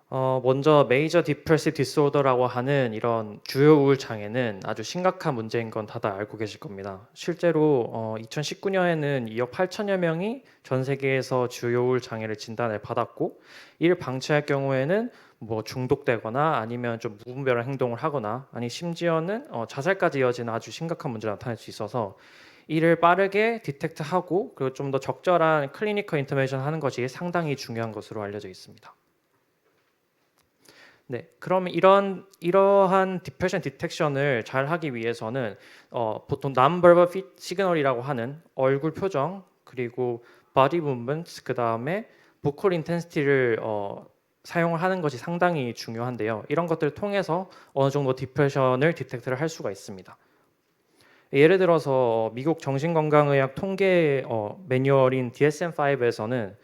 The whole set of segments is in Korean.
먼저 메이저 디프레시브 디스오더라고 하는 이런 주요 우울 장애는 아주 심각한 문제인 건 다들 알고 계실 겁니다. 실제로 2019년에는 2억 8천여 명이 전 세계에서 주요 우울 장애를 진단을 받았고, 이를 방치할 경우에는 뭐 중독되거나 아니면 좀 무분별한 행동을 하거나 아니 심지어는 자살까지 이어지는 아주 심각한 문제가 나타날 수 있어서 이를 빠르게 디텍트하고 그리고 좀 더 적절한 클리니컬 인터벤션 하는 것이 상당히 중요한 것으로 알려져 있습니다. 네, 그럼 이러한 디프레션 디텍션을 잘 하기 위해서는 보통 non-verbal 시그널이라고 하는 얼굴 표정 그리고 body movement 그 다음에 vocal intensity를 사용을 하는 것이 상당히 중요한데요. 이런 것들을 통해서 어느 정도 디프레션을 디텍트를 할 수가 있습니다. 예를 들어서 미국 정신건강의학 통계 매뉴얼인 DSM-5에서는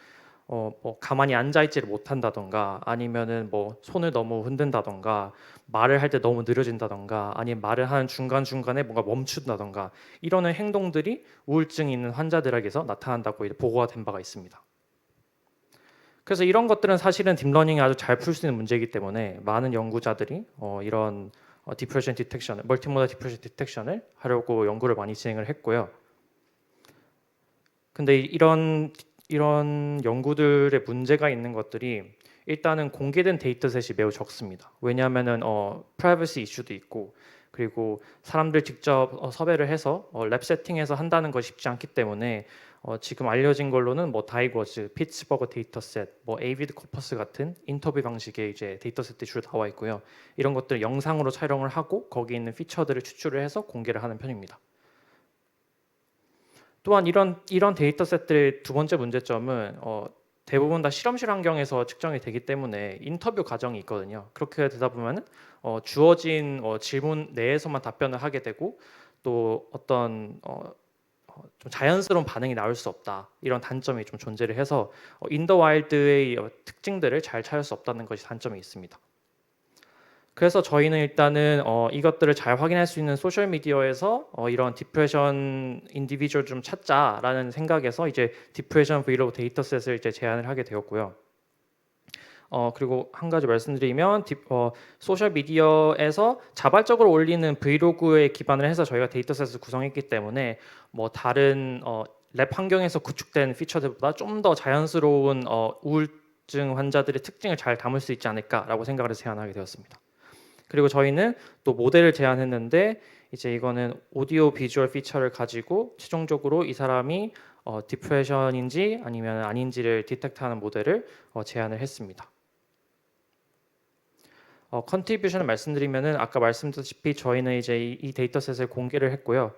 뭐 가만히 앉아 있지를 못한다던가 아니면은 뭐 손을 너무 흔든다던가 말을 할 때 너무 느려진다던가 아니면 말을 하는 중간중간에 뭔가 멈춘다던가 이러는 행동들이 우울증이 있는 환자들에게서 나타난다고 이제 보고가 된 바가 있습니다. 그래서 이런 것들은 사실은 딥러닝이 아주 잘 풀 수 있는 문제이기 때문에 많은 연구자들이 이런 디프레션 디텍션을 멀티모달 디프레션 디텍션을 하려고 연구를 많이 진행을 했고요. 근데 이런 연구들의 문제가 있는 것들이 일단은 공개된 데이터셋이 매우 적습니다. 왜냐하면은 프라이버시 이슈도 있고 그리고 사람들 직접 섭외를 해서 랩 세팅해서 한다는 것이 쉽지 않기 때문에 지금 알려진 걸로는 뭐 다이거즈, 피츠버그 데이터셋, 뭐 에이비드 코퍼스 같은 인터뷰 방식의 이제 데이터셋들이 주로 나와 있고요. 이런 것들 영상으로 촬영을 하고 거기 있는 피처들을 추출을 해서 공개를 하는 편입니다. 또한 이런 데이터셋들의 두 번째 문제점은 대부분 다 실험실 환경에서 측정이 되기 때문에 인터뷰 과정이 있거든요. 그렇게 되다 보면 주어진 질문 내에서만 답변을 하게 되고 또 어떤 좀 자연스러운 반응이 나올 수 없다 이런 단점이 좀 존재를 해서 인더 와일드의 특징들을 잘 찾을 수 없다는 것이 단점이 있습니다. 그래서 저희는 일단은 이것들을 잘 확인할 수 있는 소셜 미디어에서 이런 디프레션 인디비주얼 좀 찾자라는 생각에서 이제 디프레션 브이로그 데이터셋을 이제 제안을 하게 되었고요. 그리고 한 가지 말씀드리면 소셜 미디어에서 자발적으로 올리는 브이로그에 기반을 해서 저희가 데이터셋을 구성했기 때문에 뭐 다른 랩 환경에서 구축된 피처들보다 좀 더 자연스러운 우울증 환자들의 특징을 잘 담을 수 있지 않을까라고 생각을 해서 제안하게 되었습니다. 그리고 저희는 또 모델을 제안했는데 이제 이거는 오디오 비주얼 피처를 가지고 최종적으로 이 사람이 디프레션인지 아니면 아닌지를 디텍트하는 모델을 제안을 했습니다. 컨트리뷰션을 말씀드리면은 아까 말씀드렸다시피 저희는 이제 이 데이터셋을 공개를 했고요.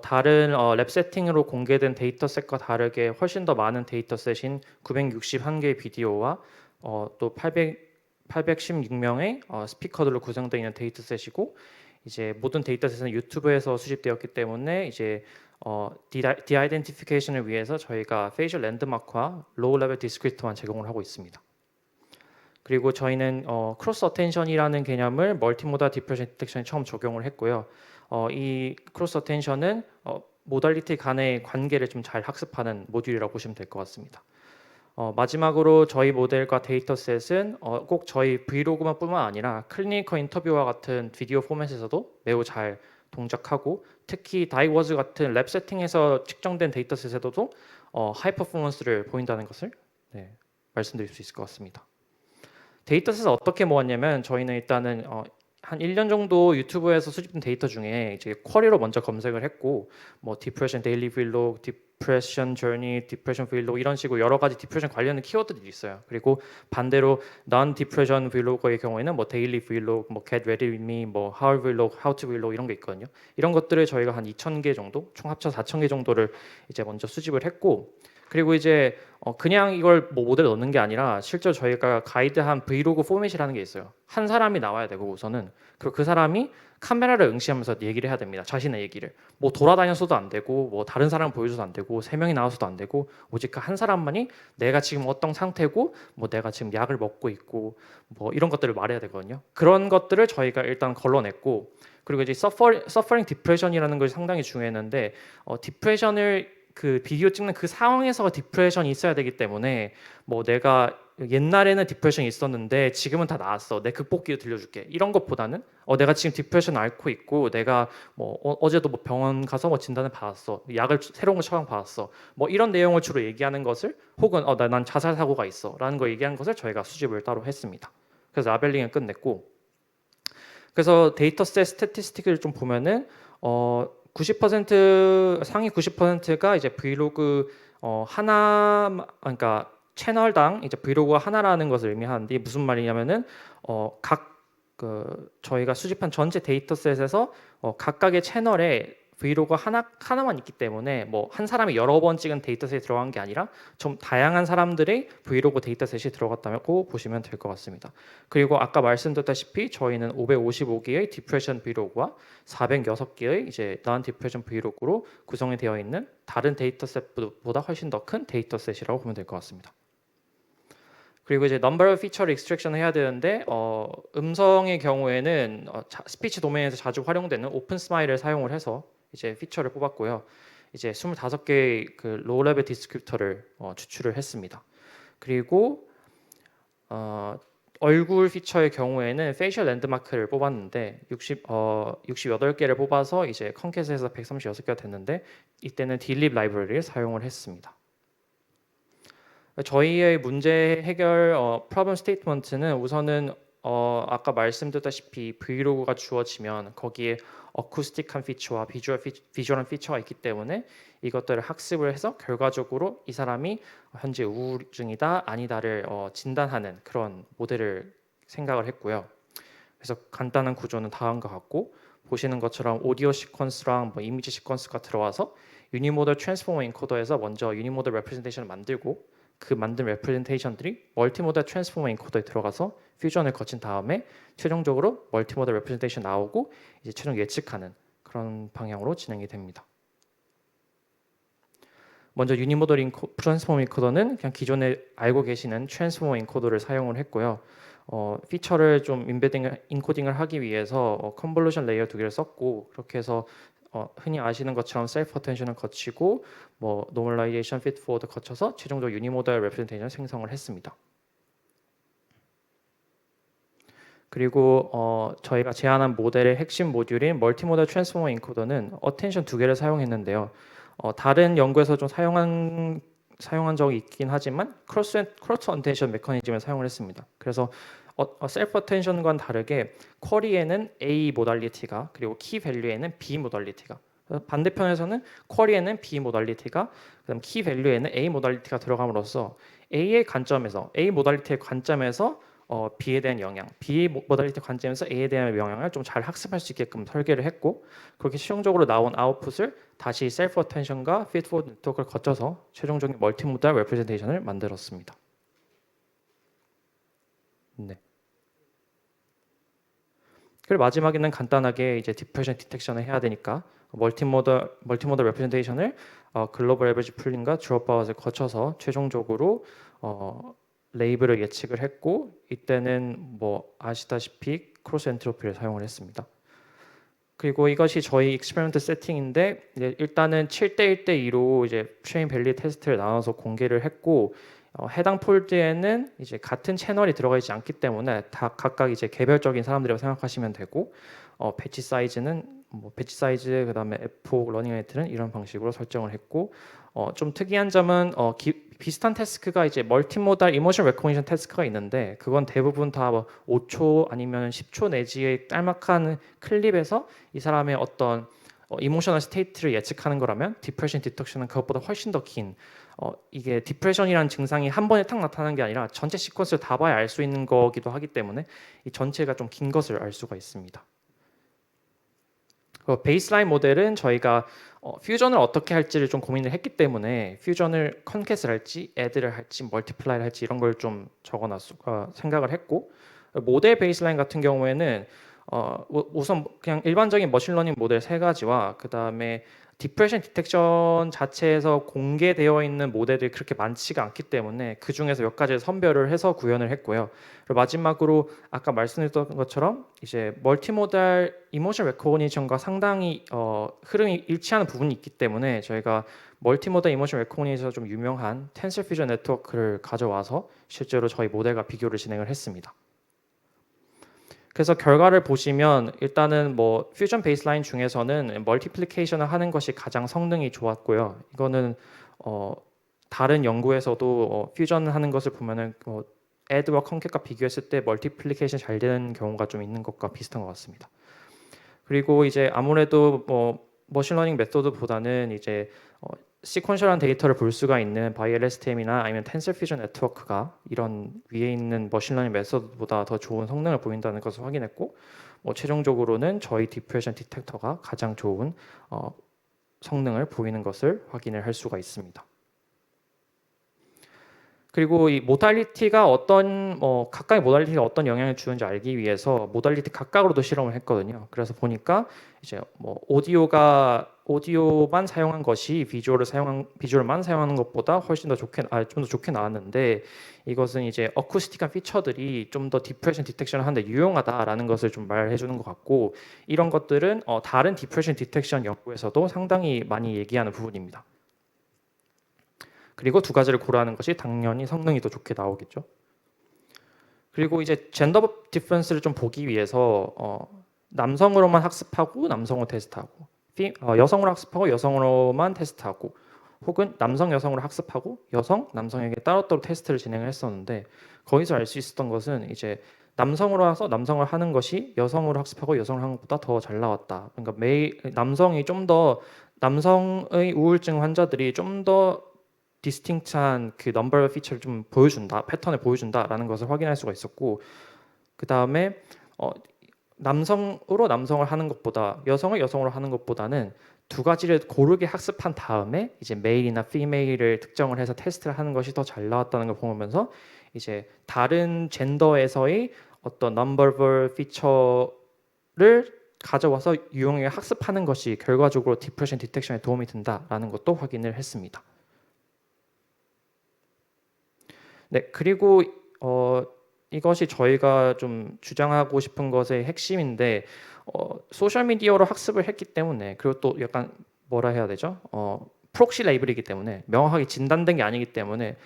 다른 랩 세팅으로 공개된 데이터셋과 다르게 훨씬 더 많은 데이터셋인 961개의 비디오와 또 816명의 스피커들로 구성되어 있는 데이터셋이고 이제 모든 데이터셋은 유튜브에서 수집되었기 때문에 이제 디아이덴티피케이션을 위해서 저희가 페이셜 랜드마크와 로우 레벨 디스크리프트만 제공을 하고 있습니다. 그리고 저희는 크로스 어텐션이라는 개념을 멀티모달 디프레션 디텍션에 처음 적용을 했고요. 이 크로스 어텐션은 모달리티 간의 관계를 좀 잘 학습하는 모듈이라고 보시면 될 것 같습니다. 마지막으로 저희 모델과 데이터셋은 꼭 저희 브이로그만 뿐만 아니라 클리니컬 인터뷰와 같은 비디오 포맷에서도 매우 잘 동작하고 특히 다이워즈 같은 랩 세팅에서 측정된 데이터셋에서도 하이 퍼포먼스를 보인다는 것을 말씀드릴 수 있을 것 같습니다. 데이터셋을 어떻게 모았냐면 저희는 일단은 한 1년 정도 유튜브에서 수집된 데이터 중에 이제 쿼리로 먼저 검색을 했고 뭐 디프레션 데일리 브이로그, 디프레션 저니, 디프레션 브이로그 이런 식으로 여러 가지 디프레션 관련된 키워드들이 있어요. 그리고 반대로 non 디프레션 브이로그의 경우에는 뭐 데일리 브이로그, 뭐 get ready with me, 뭐 how 브이로그, how to 브이로그 이런 게 있거든요. 이런 것들을 저희가 한 2,000개 정도, 총 합쳐 4,000개 정도를 이제 먼저 수집을 했고 그리고 이제 그냥 이걸 뭐 모델에 넣는 게 아니라 실제로 저희가 가이드한 브이로그 포맷이라는 게 있어요. 한 사람이 나와야 되고 우선은 그리고 그 사람이 카메라를 응시하면서 얘기를 해야 됩니다. 자신의 얘기를 뭐 돌아다녀서도 안 되고 뭐 다른 사람 보여줘도 안 되고 세 명이 나와서도 안 되고 오직 그 한 사람만이 내가 지금 어떤 상태고 뭐 내가 지금 약을 먹고 있고 뭐 이런 것들을 말해야 되거든요. 그런 것들을 저희가 일단 걸러냈고 그리고 이제 서퍼링 디프레션이라는 것이 상당히 중요했는데 디프레션을 그 비디오 찍는 그 상황에서 디프레션이 있어야 되기 때문에 뭐 내가 옛날에는 디프레션이 있었는데 지금은 다 나았어, 내 극복기를 들려줄게, 이런 것보다는 내가 지금 디프레션 앓고 있고 내가 뭐 어제도 뭐 병원 가서 뭐 진단을 받았어, 약을 새로운 걸 처방 받았어, 뭐 이런 내용을 주로 얘기하는 것을, 혹은 난 자살 사고가 있어 라는 걸 얘기하는 것을 저희가 수집을 따로 했습니다. 그래서 라벨링을 끝냈고, 그래서 데이터셋 스태티스틱을 좀 보면은 90% 상위 90%가 이제 브이로그 하나, 그러니까 채널당 이제 브이로그가 하나라는 것을 의미하는데, 무슨 말이냐면은 각 저희가 수집한 전체 데이터셋에서 각각의 채널에 브이로그 하나만 있기 때문에 뭐 한 사람이 여러 번 찍은 데이터셋이 들어간 게 아니라 좀 다양한 사람들의 브이로그 데이터셋이 들어갔다고 보시면 될 것 같습니다. 그리고 아까 말씀드렸다시피 저희는 555개의 디프레션 브이로그와 406개의 이제 non 디프레션 브이로그로 구성이 되어 있는 다른 데이터셋보다 훨씬 더 큰 데이터셋이라고 보면 될 것 같습니다. 그리고 이제 number of feature extraction을 해야 되는데 음성의 경우에는 스피치 도메인에서 자주 활용되는 오픈 스마일을 사용을 해서 이제 피처를 뽑았고요. 이제 25개의 그 로우 레벨 디스크립터를 추출을 했습니다. 그리고 얼굴 피처의 경우에는 페이셜 랜드마크를 뽑았는데 68개를 뽑아서 이제 컨캣에서 136개가 됐는데, 이때는 딜립 라이브러리를 사용을 했습니다. 저희의 문제 해결 프로블럼 스테이트먼트는 우선은 아까 말씀드렸다시피 브이로그가 주어지면 거기에 어쿠스틱한 피처와 비주얼한 피처가 있기 때문에 이것들을 학습을 해서 결과적으로 이 사람이 현재 우울증이다 아니다를 진단하는 그런 모델을 생각을 했고요. 그래서 간단한 구조는 다음과 같고, 보시는 것처럼 오디오 시퀀스랑 뭐 이미지 시퀀스가 들어와서 유니모델 트랜스포머 인코더에서 먼저 유니모델 레프레젠테이션을 만들고, 그 만든 레프레젠테이션들이 멀티모델 트랜스포머 인코더에 들어가서 퓨전을 거친 다음에 최종적으로 멀티모델 레프레젠테이션 나오고 이제 최종 예측하는 그런 방향으로 진행이 됩니다. 먼저 유니모델 트랜스포머 인코더는 그냥 기존에 알고 계시는 트랜스포머 인코더를 사용을 했고요. 피처를 좀 인코딩을 하기 위해서 컨볼루션 레이어 2개를 썼고, 그렇게 해서 흔히 아시는 것처럼 셀프 어텐션을 거치고 뭐 노멀라이제이션, 피드포워드 거쳐서 최종적으로 유니모델 레프레젠테이션을 생성을 했습니다. 그리고 저희가 제안한 모델의 핵심 모듈인 멀티모델 트랜스포머 인코더는 어텐션 2개를 사용했는데요. 다른 연구에서 좀 사용한 적이 있긴 하지만 크로스 어텐션 메커니즘을 사용을 했습니다. 그래서 셀프 어텐션과는 다르게 쿼리에는 A 모달리티가, 그리고 키 밸류에는 B 모달리티가, 반대편에서는 쿼리에는 B 모달리티가, 그다음 키 밸류에는 A 모달리티가 들어감으로써 A의 관점에서, A 모달리티의 관점에서 B에 대한 영향, B 모달리티 관점에서 A에 대한 영향을 좀 잘 학습할 수 있게끔 설계를 했고, 그렇게 최종적으로 나온 아웃풋을 다시 셀프 어텐션과 피드포워드 네트워크를 거쳐서 최종적인 멀티모달 레프레젠테이션을 만들었습니다. 네. 그리고 마지막에는 간단하게 이제 디프레션 디텍션을 해야 되니까 멀티모달 레프레젠테이션을 글로벌 에버리지 풀링과 드롭아웃을 거쳐서 최종적으로 레이블을 예측을 했고, 이때는 뭐 아시다시피 크로스 엔트로피를 사용을 했습니다. 그리고 이것이 저희 익스페리먼트 세팅인데, 이제 일단은 7대 1대2로 이제 트레인 밸리 테스트를 나눠서 공개를 했고, 해당 폴드에는 이제 같은 채널이 들어가 있지 않기 때문에 다 각각 이제 개별적인 사람들이라고 생각하시면 되고, 배치 사이즈는 뭐 배치 사이즈, 그다음에 F4 러닝 레이트는 이런 방식으로 설정을 했고, 좀 특이한 점은 비슷한 태스크가 이제 멀티모달 이모션 레코니션 태스크가 있는데, 그건 대부분 다 뭐 5초 아니면 10초 내지의 짤막한 클립에서 이 사람의 어떤 이모셔널 스테이트를 예측하는 거라면, 디프레션 디텍션은 그것보다 훨씬 더 긴, 이게 디프레션이라는 증상이 한 번에 딱 나타나는 게 아니라 전체 시퀀스를 다 봐야 알 수 있는 거기도 하기 때문에 이 전체가 좀 긴 것을 알 수가 있습니다. 베이스라인 모델은 저희가 퓨전을 어떻게 할지를 좀 고민을 했기 때문에 퓨전을 컨캣을 할지, 애드를 할지, 멀티플라이를 할지 이런 걸 좀 생각을 했고, 모델 베이스라인 같은 경우에는 우선 그냥 일반적인 머신러닝 모델 3가지와 그 다음에 디프레션 디텍션 자체에서 공개되어 있는 모델들이 그렇게 많지가 않기 때문에 그 중에서 몇 가지를 선별을 해서 구현을 했고요. 그리고 마지막으로 아까 말씀드렸던 것처럼 이제 멀티모달 이모션 레코니션과 상당히 흐름이 일치하는 부분이 있기 때문에 저희가 멀티모달 이모션 레코니션에서 좀 유명한 텐서 퓨전 네트워크를 가져와서 실제로 저희 모델과 비교를 진행을 했습니다. 그래서 결과를 보시면 일단은 뭐 퓨전 베이스라인 중에서는 멀티플리케이션을 하는 것이 가장 성능이 좋았고요. 이거는 다른 연구에서도 퓨전을 하는 것을 보면은 애드와 컨캣과 비교했을 때 멀티플리케이션 잘 되는 경우가 좀 있는 것과 비슷한 것 같습니다. 그리고 이제 아무래도 뭐 머신러닝 메소드보다는 이제 시퀀셜한 데이터를 볼 수가 있는 바이LSTM이나 아니면 텐서 퓨전 네트워크가 이런 위에 있는 머신러닝 메소드보다 더 좋은 성능을 보인다는 것을 확인했고 최종적으로는 저희 디프레션 디텍터가 가장 좋은 성능을 보이는 것을 확인을 할 수가 있습니다. 그리고 이 모달리티가 각각의 모달리티가 어떤 영향을 주는지 알기 위해서 모달리티 각각으로도 실험을 했거든요. 그래서 보니까 이제 뭐 오디오만 사용한 것이 비주얼만 사용하는 것보다 훨씬 더 좀 더 좋게 나왔는데 이것은 이제 어쿠스틱한 피처들이 좀 더 디프레션 디텍션을 하는데 유용하다라는 것을 좀 말해 주는 것 같고 이런 것들은 다른 디프레션 디텍션 연구에서도 상당히 많이 얘기하는 부분입니다. 그리고 두 가지를 고려하는 것이 당연히 성능이 더 좋게 나오겠죠. 그리고 이제 젠더 디퍼런스를 좀 보기 위해서 남성으로만 학습하고 남성으로 테스트하고 여성으로 학습하고 여성으로만 테스트하고 혹은 남성 여성으로 학습하고 여성 남성에게 따로따로 테스트를 진행을 했었는데 거기서 알 수 있었던 것은 이제 남성으로 와서 남성을 하는 것이 여성으로 학습하고 여성을 하는 것보다 더 잘 나왔다. 그러니까 남성이 좀 더 남성의 우울증 환자들이 좀더 디스팅트한 그 넘버 피처를 좀 보여준다, 패턴을 보여준다라는 것을 확인할 수가 있었고, 그 다음에 남성으로 남성을 하는 것보다 여성을 여성으로 하는 것보다는 두 가지를 고르게 학습한 다음에 이제 메일이나 피메일을 특정을 해서 테스트를 하는 것이 더 잘 나왔다는 걸 보면서 이제 다른 젠더에서의 어떤 넘버벌 피처를 가져와서 유용하게 학습하는 것이 결과적으로 디프레션 디텍션에 도움이 된다라는 것도 확인을 했습니다. 네, 그리고 이것이 저희가 좀 주장하고 싶은 것의 핵심인데 소셜 미디어로 학습을 했기 때문에 그리고 또 약간 뭐라 해야 되죠? 프록시 레이블이기 때문에 명확하게 진단된 게 아니기 때문에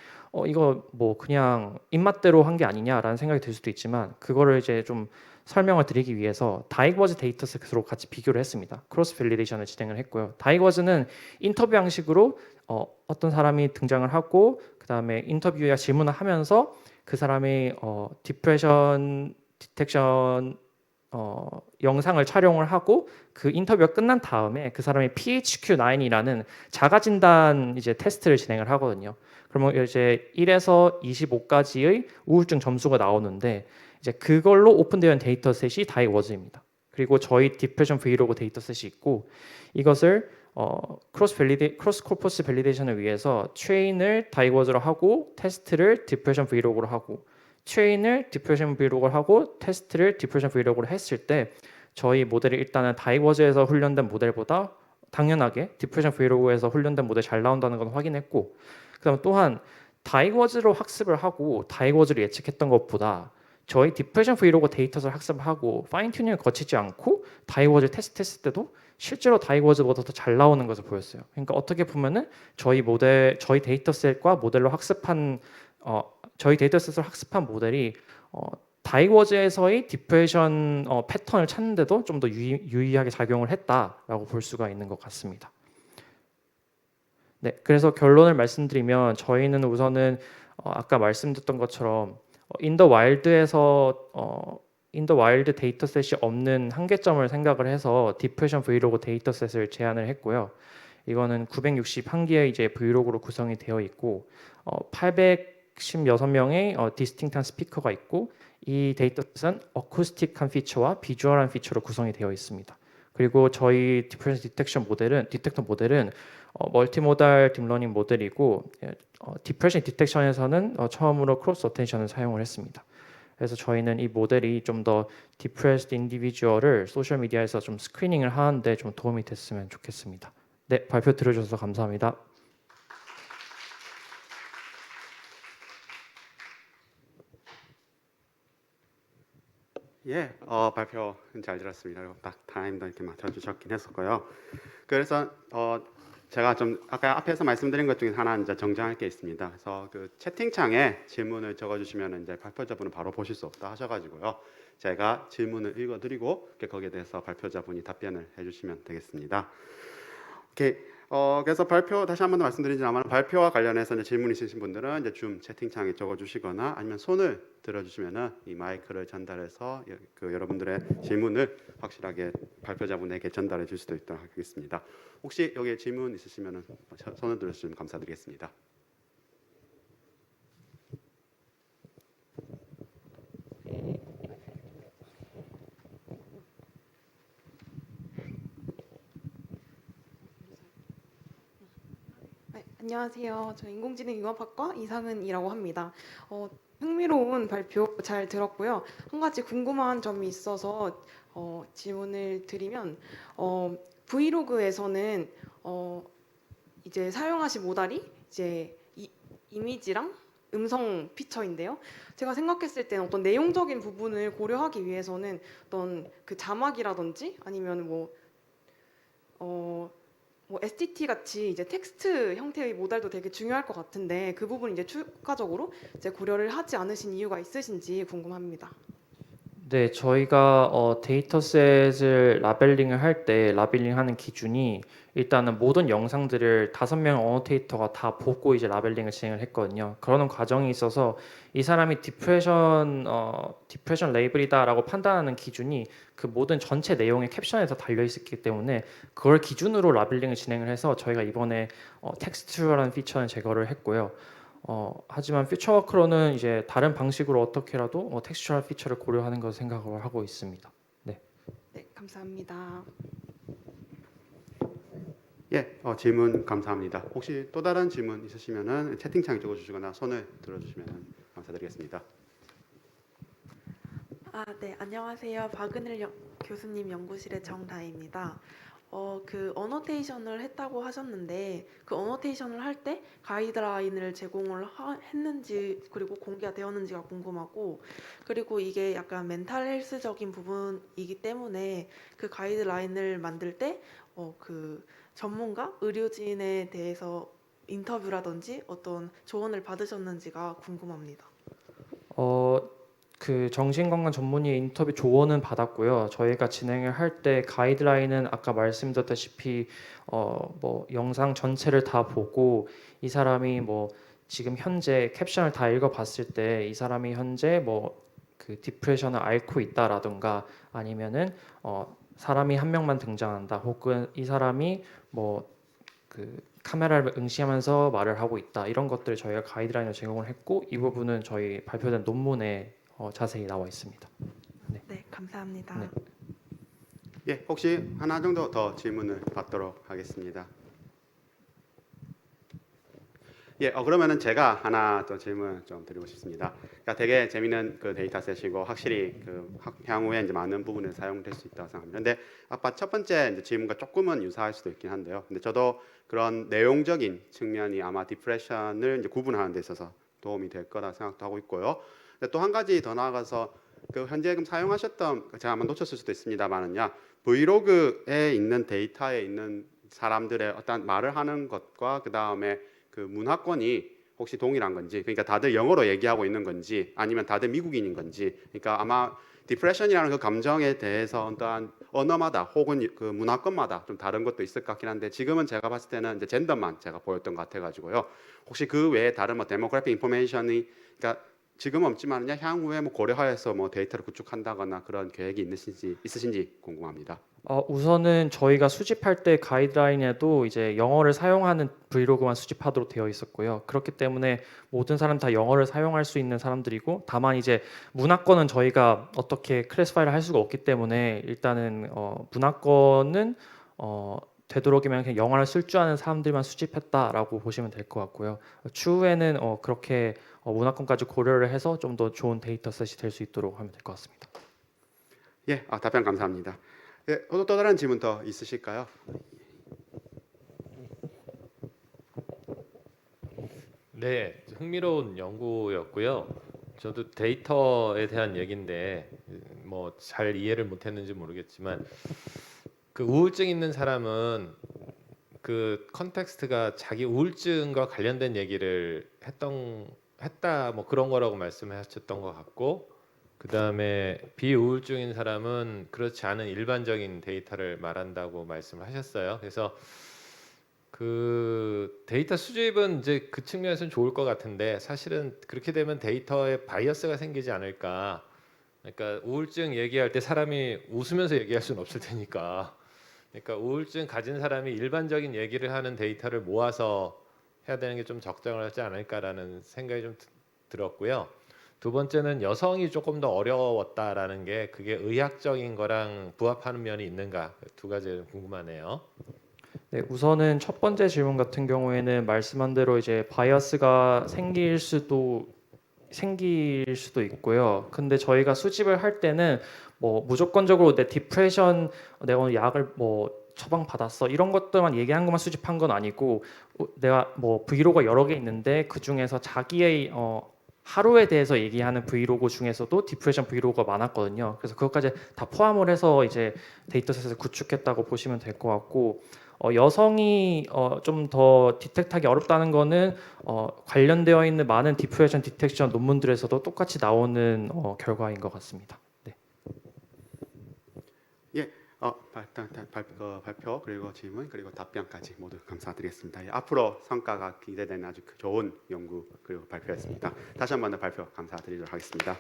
이거 뭐 그냥 입맛대로 한 게 아니냐라는 생각이 들 수도 있지만 그거를 이제 좀 설명을 드리기 위해서 다이거즈 데이터셋으로 같이 비교를 했습니다. 크로스 밸리데이션을 진행을 했고요. 다이거즈는 인터뷰 형식으로 어떤 사람이 등장을 하고 그 다음에 인터뷰와 질문을 하면서 그 사람이 디프레션 디텍션 영상을 촬영을 하고 그 인터뷰가 끝난 다음에 그 사람이 PHQ-9이라는 자가 진단 이제 테스트를 진행을 하거든요. 그러면 이제 1에서 25까지의 우울증 점수가 나오는데 이제 그걸로 오픈되어 있는 데이터셋이 다이워즈입니다. 그리고 저희 디프레션 브이로그 데이터셋이 있고 이것을 크로스 코퍼스 밸리데이션을 위해서 트레인을 다이워즈로 하고 테스트를 디프레션 브이로그로 하고 트레인을 디프레션 브이로그를 하고 테스트를 디프레션 브이로그로 했을 때 저희 모델이 일단은 다이워즈에서 훈련된 모델보다 당연하게 디프레션 브이로그에서 훈련된 모델이 잘 나온다는 건 확인했고 그다음 또한 다이워즈로 학습을 하고 다이워즈를 예측했던 것보다 저희 디프레션 브이로그 데이터를 학습하고 파인 튜닝을 거치지 않고 다이워즈 테스트했을 때도 실제로 다이워즈보다 더 잘 나오는 것을 보였어요. 그러니까 어떻게 보면은 저희 데이터셋과 모델로 학습한 저희 데이터셋을 학습한 모델이 다이워즈에서의 디프레션 패턴을 찾는데도 좀 더 유의하게 작용을 했다라고 볼 수가 있는 것 같습니다. 네, 그래서 결론을 말씀드리면 저희는 우선은 아까 말씀드렸던 것처럼 인더 와일드에서 인더 와일드 데이터셋이 없는 한계점을 생각을 해서 디프레션 브이로그 데이터셋을 제안을 했고요. 이거는 961개의 이제 브이로그로 구성이 되어 있고 816명의 디스팅트한 스피커가 있고 이 데이터셋은 어쿠스틱한 피처와 비주얼한 피처로 구성이 되어 있습니다. 그리고 저희 디프레션 디텍터 모델은 멀티모달 딥러닝 모델이고 디프레션 디텍션에서는 처음으로 크로스 어텐션을 사용을 했습니다. 그래서 저희는 이 모델이 좀 더 디프레스드 인디비주얼을 소셜 미디어에서 좀 스크리닝을 하는데 좀 도움이 됐으면 좋겠습니다. 네, 발표 들어주셔서 감사합니다. 예, 발표 잘 들었습니다. 그리고 딱 타임도 이렇게 맞춰주셨긴 했었고요. 그래서 제가 좀 아까 앞에서 말씀드린 것 중에 하나 이제 정정할 게 있습니다. 그래서 그 채팅창에 질문을 적어주시면 이제 발표자분은 바로 보실 수 없다 하셔가지고요. 제가 질문을 읽어드리고 거기에 대해서 발표자분이 답변을 해주시면 되겠습니다. 오케이. 그래서 발표 다시 한 번 더 말씀드리지만 발표와 관련해서 이제 질문 있으신 분들은 이제 줌 채팅창에 적어주시거나 아니면 손을 들어주시면은 이 마이크를 전달해서 그 여러분들의 질문을 확실하게 발표자분에게 전달해 줄 수도 있도록 하겠습니다. 혹시 여기에 질문 있으시면은 손을 들어주시면 감사드리겠습니다. 네, 안녕하세요. 저 인공지능융합학과 이상은이라고 합니다. 흥미로운 발표 잘 들었고요. 한 가지 궁금한 점이 있어서 질문을 드리면 브이로그에서는 이제 사용하신 모달이 이제 이미지랑 음성 피처인데요. 제가 생각했을 때는 어떤 내용적인 부분을 고려하기 위해서는 어떤 그 자막이라든지 아니면 뭐 STT 같이 이제 텍스트 형태의 모달도 되게 중요할 것 같은데 그 부분 이제 추가적으로 이제 고려를 하지 않으신 이유가 있으신지 궁금합니다. 네, 저희가 데이터셋을 라벨링을 할 때 라벨링하는 기준이 일단은 모든 영상들을 5명 어노테이터가 다 보고 이제 라벨링을 진행을 했거든요. 그러는 과정이 있어서 이 사람이 디프레션 레이블이다라고 판단하는 기준이 그 모든 전체 내용의 캡션에서 달려 있었기 때문에 그걸 기준으로 라벨링을 진행을 해서 저희가 이번에 텍스튜얼한 피처는 제거를 했고요. 하지만 퓨처워크로는 이제 다른 방식으로 어떻게라도 텍스처럴 피처를 고려하는 것을 생각을 하고 있습니다. 네. 네, 감사합니다. 예, 질문 감사합니다. 혹시 또 다른 질문 있으시면은 채팅창에 적어주시거나 손을 들어주시면 감사드리겠습니다. 네, 안녕하세요. 박은일 교수님 연구실의 정다혜입니다. 그 어노테이션을 했다고 하셨는데 그 어노테이션을 할 때 가이드라인을 제공을 했는지 그리고 공개가 되었는지가 궁금하고 그리고 이게 약간 멘탈 헬스적인 부분이기 때문에 그 가이드라인을 만들 때 그 전문가 의료진에 대해서 인터뷰라든지 어떤 조언을 받으셨는지가 궁금합니다. 그 정신건강 전문의 인터뷰 조언은 받았고요. 저희가 진행을 할 때 가이드라인은 아까 말씀드렸다시피 뭐 영상 전체를 다 보고 이 사람이 뭐 지금 현재 캡션을 다 읽어봤을 때 이 사람이 현재 뭐 그 디프레션을 앓고 있다라든가 아니면은 사람이 한 명만 등장한다 혹은 이 사람이 뭐 그 카메라를 응시하면서 말을 하고 있다 이런 것들을 저희가 가이드라인을 제공을 했고 이 부분은 저희 발표된 논문에 자세히 나와 있습니다. 네. 네, 감사합니다. 네. 예, 혹시 하나 정도 더 질문을 받도록 하겠습니다. 예, 그러면은 제가 하나 또 질문 좀 드리고 싶습니다. 그러니까 되게 재미있는 그 데이터셋이고 확실히 그 향후에 이제 많은 부분에 사용될 수 있다고 생각합니다. 근데 아까 첫 번째 이제 질문과 조금은 유사할 수도 있긴 한데요. 근데 저도 그런 내용적인 측면이 아마 디프레션을 이제 구분하는 데 있어서 도움이 될 거라 생각도 하고 있고요. 근데 또 한 가지 더 나아가서 그 현재 지금 사용하셨던 제가 아마 놓쳤을 수도 있습니다만은요. 브이로그에 있는 데이터에 있는 사람들의 어떤 말을 하는 것과 그 다음에 그 문화권이 혹시 동일한 건지, 그러니까 다들 영어로 얘기하고 있는 건지, 아니면 다들 미국인인 건지, 그러니까 아마 디프레션이라는 그 감정에 대해서 어떠한 언어마다 혹은 그 문화권마다 좀 다른 것도 있을 것 같긴 한데 지금은 제가 봤을 때는 이제 젠더만 제가 보였던 것 같아가지고요. 혹시 그 외에 다른 뭐 데모그래픽 인포메이션이 그러니까 지금은 없지만요 향후에 뭐 고려하여서 뭐 데이터를 구축한다거나 그런 계획이 있으신지 궁금합니다. 우선은 저희가 수집할 때 가이드라인에도 이제 영어를 사용하는 브이로그만 수집하도록 되어 있었고요. 그렇기 때문에 모든 사람 다 영어를 사용할 수 있는 사람들이고 다만 이제 문화권은 저희가 어떻게 클래시파이를 할 수가 없기 때문에 일단은 문화권은 되도록이면 그냥 영어를 쓸 줄 아는 사람들만 수집했다라고 보시면 될 것 같고요. 추후에는 그렇게 문화권까지 고려를 해서 좀 더 좋은 데이터셋이 될 수 있도록 하면 될 것 같습니다. 예, 답변 감사합니다. 예, 또 다른 질문 더 있으실까요? 네, 흥미로운 연구였고요. 저도 데이터에 대한 얘기인데 뭐 잘 이해를 못했는지 모르겠지만 그 우울증 있는 사람은 그 컨텍스트가 자기 우울증과 관련된 얘기를 했다 뭐 그런 거라고 말씀하셨던 것 같고, 그 다음에 비우울증인 사람은 그렇지 않은 일반적인 데이터를 말한다고 말씀을 하셨어요. 그래서 그 데이터 수집은 이제 그 측면에서는 좋을 것 같은데, 사실은 그렇게 되면 데이터에 바이어스가 생기지 않을까. 그러니까 우울증 얘기할 때 사람이 웃으면서 얘기할 수는 없을 테니까, 그러니까 우울증 가진 사람이 일반적인 얘기를 하는 데이터를 모아서 해야 되는 게 좀 적절하지 않을까라는 생각이 좀 들었고요. 두 번째는 여성이 조금 더 어려웠다라는 게 그게 의학적인 거랑 부합하는 면이 있는가, 두 가지 궁금하네요. 네, 우선은 첫 번째 질문 같은 경우에는 말씀한 대로 이제 바이어스가 생길 수도 있고요. 근데 저희가 수집을 할 때는 뭐 무조건적으로 내 디프레션 내가 오늘 약을 뭐 처방 받았어 이런 것들만 얘기한 것만 수집한 건 아니고, 내가 뭐 브이로그가 여러 개 있는데 그 중에서 자기의 하루에 대해서 얘기하는 브이로그 중에서도 디프레션 브이로그가 많았거든요. 그래서 그것까지 다 포함을 해서 이제 데이터셋을 구축했다고 보시면 될 것 같고, 여성이 좀 더 디텍트하기 어렵다는 거는 관련되어 있는 많은 디프레션 디텍션 논문들에서도 똑같이 나오는 결과인 것 같습니다. 네. 예, 발표 그리고 질문 그리고 답변까지 모두 감사드리겠습니다. 예, 앞으로 성과가 기대되는 아주 좋은 연구 그리고 발표였습니다. 다시 한 번 더 발표 감사드리도록 하겠습니다.